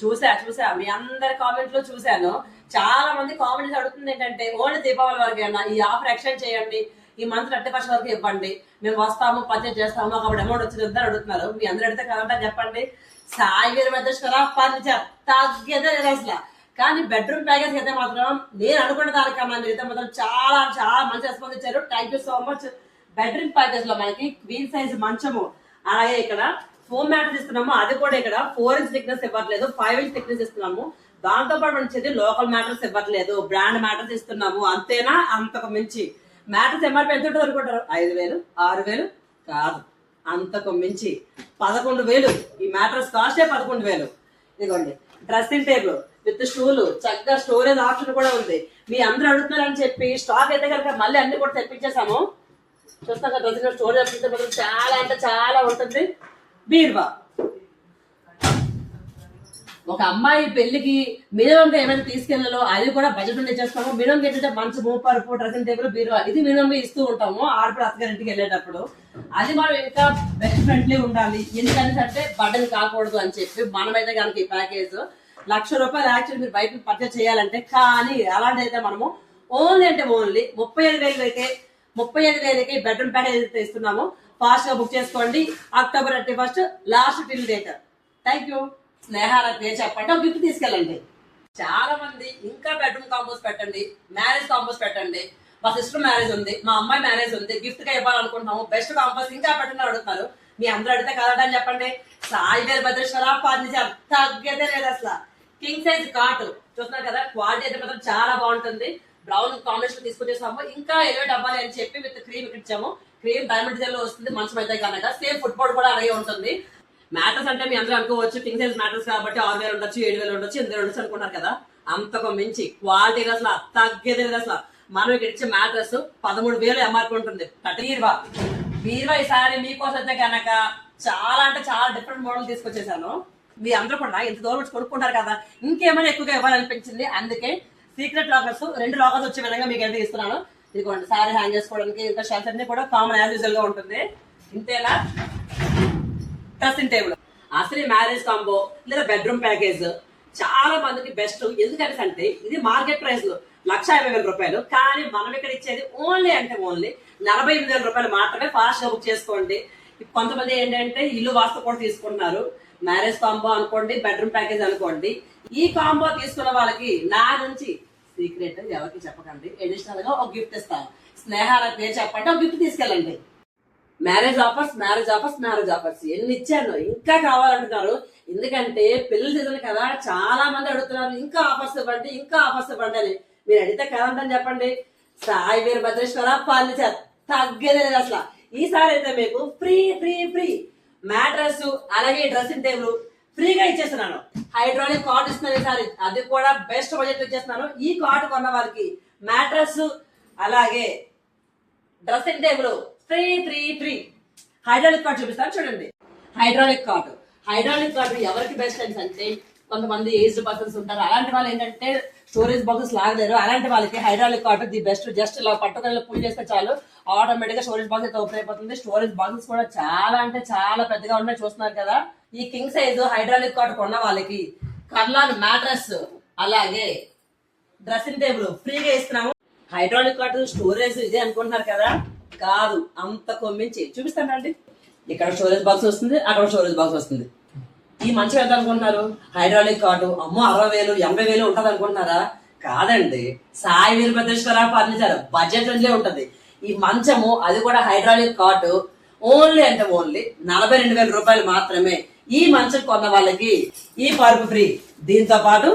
చూసా మీ అందరి కామెంట్ లో చూసాను. చాలా మంది కామెంట్స్ అడుగుతుంది ఏంటంటే ఓన్లీ దీపావళి వరకు అన్న ఈ ఆఫర్ ఎక్స్టెండ్ చేయండి, ఈ మంత్ 30 వరకు ఇవ్వండి, మేము వస్తాము పర్చేజ్ చేస్తాము అప్పుడు అమౌంట్ వచ్చింది అడుగుతున్నారు. మీ అందరు అడిగితే కదంటే చెప్పండి. సాయి వీర భద్రేశ్వర ఫర్నిచర్ తగ్గేదే లేదు అసలు. కానీ బెడ్రూమ్ ప్యాకేజ్ అయితే మాత్రం నేను అనుకున్న దానికన్నా మీరైతే మాత్రం చాలా చాలా మంచి రెస్పాన్స్ ఇచ్చారు. Thank you so much. Bedroom package లో మనకి క్వీన్ సైజ్ మంచము, అలాగే ఇక్కడ ఫోమ్ మ్యాట్రెస్ ఇస్తున్నాము. అది కూడా ఇక్కడ 4 ఇంచ్ థిక్నెస్ ఇవ్వట్లేదు, 5 ఇంచ్ థిక్నెస్ ఇస్తున్నాము. దాంతో పాటు వచ్చేది లోకల్ మ్యాట్రెస్ ఇవ్వట్లేదు, బ్రాండ్ మ్యాట్రెస్ ఇస్తున్నాము. అంతేనా, అంతకు మించి మ్యాట్రెస్ ఎంఆర్పీ ఎంత ఉంటుంది అనుకుంటారు? 5,000 6,000 కాదు, అంతకు మించి 11,000. ఈ మ్యాట్రెస్ కాస్టే 11,000. ఇదిగోండి డ్రెస్సింగ్ టేబుల్ విత్ స్టూల్, చక్కగా స్టోరేజ్ ఆప్షన్ కూడా ఉంది. మీ అందరూ అడుగుతున్నారని చెప్పి స్టాక్ అయితే కనుక మళ్ళీ అన్ని కూడా తెప్పించేసాము. చూస్తాం డ్రెస్సింగ్ స్టోరేజ్ చాలా అంటే చాలా ఉంటుంది. బీర్వా, ఒక అమ్మాయి పెళ్లికి మినిమం గా ఏమైనా తీసుకెళ్లాలో అది కూడా బడ్జెట్ నుండి చేస్తాము. మినిమం ఏంటంటే మంచి మూపరుపు, డ్రెస్సింగ్ టేబుల్, బీరువా ఇది మినిమం గా ఇస్తూ ఉంటాము ఆడపిల్ల అత్తగారింటికి వెళ్ళేటప్పుడు. అది మనం ఇంకా బెస్ట్ ఫ్రెండ్లీ ఉండాలి, ఎందుకంటే బటన్ కాకూడదు అని చెప్పి మనమైతే కనుక ఈ ప్యాకేజ్ ₹1,00,000 యాక్చువల్ మీరు బయట పర్చేస్ చేయాలంటే. కానీ అలాంటి అయితే మనము ఓన్లీ 35,000 అయితే 35,000కి బెడ్రూమ్ ప్యాకేజ్ అయితే ఇస్తున్నాము. ఫాస్ట్ గా బుక్ చేసుకోండి. October 31 last till date. Thank you. స్నేహాల పేరు చెప్పండి, గిఫ్ట్ తీసుకెళ్ళండి. చాలా మంది ఇంకా బెడ్రూమ్ కాంపోస్ పెట్టండి, మ్యారేజ్ కాంపోస్ పెట్టండి. మా సిస్టర్ మ్యారేజ్ ఉంది, మా అమ్మాయి మ్యారేజ్ ఉంది, గిఫ్ట్ గా ఇవ్వాలనుకుంటున్నాము, బెస్ట్ కాంపోస్ ఇంకా పెట్టండి అడుగుతున్నారు. మీ అందరూ అడిగితే కదటని చెప్పండి. సాయి వీర భద్రేశ్వర ఫర్నిచర్ తగ్గేదే లేదు అసలు. కింగ్ సైజ్ కాట్ చూస్తున్నారు కదా, క్వాలిటీ అయితే మాత్రం చాలా బాగుంటుంది. బ్రౌన్ కాంబినేషన్ తీసుకొచ్చేసాము. ఇంకా ఎలివేట్ అవ్వాలి అని చెప్పి విత్ క్రీమ్ ఇచ్చాము. క్రీమ్ డైమండ్ డిజైన్ లో వస్తుంది. మంచం అయితే కనుక సేమ్ ఫుట్బోర్డ్ కూడా అలాగే ఉంటుంది. మ్యాటర్స్ అంటే మీ అందరూ అనుకోవచ్చు కింగ్ సైజ్ మ్యాటర్స్ కాబట్టి 6,000 ఉండొచ్చు, 7,000 ఉండొచ్చు, 8,000 ఉండొచ్చు అనుకుంటారు కదా. అంతకు మించి క్వాలిటీ అసలు తగ్గేది లేదు అసలు. మనం ఇక్కడ ఇచ్చే మ్యాట్రస్ 13,000 ఎంఆర్పీ ఉంటుంది. బీర్వా ఈసారి మీకోసం అయితే కనుక చాలా అంటే చాలా డిఫరెంట్ మోడల్ తీసుకొచ్చేసాను. మీ అందరూ కూడా ఇంత దూరం వచ్చి కొనుక్కుంటారు కదా, ఇంకేమైనా ఎక్కువగా ఇవ్వాలనిపించింది. అందుకే సీక్రెట్ లాకర్స్ 2 లాకర్స్ వచ్చే విధంగా మీకు అయితే ఇస్తున్నాను. ఇదిగోండి సారీ హ్యాంగ్ చేసుకోవడానికి ఇంకా షెల్ఫ్ అన్ని కూడా కామన్ యాజ్ యూజువల్ గా ఉంటుంది. ఇంతేలా డ్రెస్సింగ్ టేబుల్ అసలు మ్యారేజ్ కాంబో లేదా బెడ్రూమ్ ప్యాకేజ్ చాలా మందికి బెస్ట్. ఎందుకంటే ఇది మార్కెట్ ప్రైస్ లో ₹1,50,000. కానీ మనం ఇక్కడ ఇచ్చేది ఓన్లీ 48,000 మాత్రమే. ఫాస్ట్ గా బుక్ చేసుకోండి. కొంతమంది ఏంటంటే ఇల్లు వాస్తు కూడా తీసుకుంటున్నారు. మ్యారేజ్ కాంబో అనుకోండి, బెడ్రూమ్ ప్యాకేజ్ అనుకోండి. ఈ కాంబో తీసుకున్న వాళ్ళకి నా నుంచి సీక్రెట్ ఎవరికి చెప్పకండి, అడిషనల్ గా ఒక గిఫ్ట్ ఇస్తాను. స్నేహాల పేరు చెప్పండి, ఒక గిఫ్ట్ తీసుకెళ్ళండి. మ్యారేజ్ ఆఫర్స్ ఎన్ని ఇచ్చాను, ఇంకా కావాలంటున్నారు. ఎందుకంటే పిల్లల సీజన్ కదా, చాలా మంది అడుగుతున్నారు ఇంకా ఆఫర్స్ ఇవ్వండి అని. మీరు అడిగితే కదంటని చెప్పండి. సాయి వీర భద్రేశ్వర ఫర్నిచర్ తగ్గేదే లేదు అసలు. ఈసారి అయితే మీకు ఫ్రీ మ్యాట్రస్ అలాగే డ్రెస్సింగ్ టేబుల్ ఫ్రీగా ఇచ్చేస్తున్నాను. హైడ్రాలిక్ కాట్ ఇస్తున్నాను ఈసారి, అది కూడా బెస్ట్ బడ్జెట్ ఇచ్చేస్తున్నాను. ఈ కాట్ కొన్న వారికి మ్యాట్రస్ అలాగే dressing table free. Hydraulic card చూపిస్తాను చూడండి. హైడ్రాలిక్ కార్డ్ ఎవరికి బెస్ట్ అంటే కొంతమంది ఏజ్డ్ పర్సన్స్ ఉంటారు. అలాంటి వాళ్ళు ఏంటంటే స్టోరేజ్ బాక్సెస్ లాగలేరు. అలాంటి వాళ్ళకి hydraulic card the best. Just ఇలా పట్టుకొని పుల్ చేస్తే చాలు, ఆటోమేటిక్ గా స్టోరేజ్ బాక్స్ అయితే ఓపెన్ అయిపోతుంది. స్టోరేజ్ బాక్సెస్ కూడా చాలా అంటే చాలా పెద్దగా ఉన్నాయి, చూస్తున్నారు కదా. ఈ కింగ్ సైజ్ హైడ్రాలిక్ కార్డ్ కొన్న వాళ్ళకి కర్లాన్ మ్యాట్రస్ అలాగే డ్రెస్సింగ్ టేబుల్ ఫ్రీగా ఇస్తున్నాము. హైడ్రాలిక్ కార్డ్ స్టోరేజ్ ఇదే అనుకుంటున్నారు కదా, కాదు, అంతకు మించి చూపిస్తానండి. ఇక్కడ స్టోరేజ్ బాక్స్ వస్తుంది, అక్కడ స్టోరేజ్ బాక్స్ వస్తుంది. ఈ మంచం ఎంత అనుకుంటున్నారు? హైడ్రాలిక్ కార్డు అమ్మో 60,000 80,000 ఉంటది అనుకుంటున్నారా? కాదండి, సాయి వీర భద్రేశ్వర ఫర్నిచర్ బడ్జెట్ ఫ్రెండ్లీ ఉంటది. ఈ మంచము అది కూడా హైడ్రాలిక్ కార్డు ఓన్లీ ₹42,000 మాత్రమే. ఈ మంచం కొన్న వాళ్ళకి ఈ పరుపు ఫ్రీ, దీంతో పాటు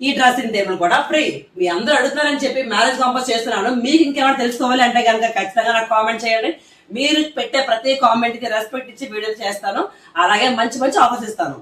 ఈ డ్రెస్సింగ్ టేబుల్ కూడా ఫ్రీ. మీ అందరూ అడుగుతున్నారని చెప్పి మ్యారేజ్ కాంపోజ్ చేస్తున్నాను. మీకు ఇంకేమైనా తెలుసుకోవాలి అంటే కనుక ఖచ్చితంగా నాకు కామెంట్ చేయండి. మీరు పెట్టే ప్రతి కామెంట్ కి రెస్పెక్ట్ ఇచ్చి వీడియో చేస్తాను. అలాగే మంచి ఆఫర్స్ ఇస్తాను.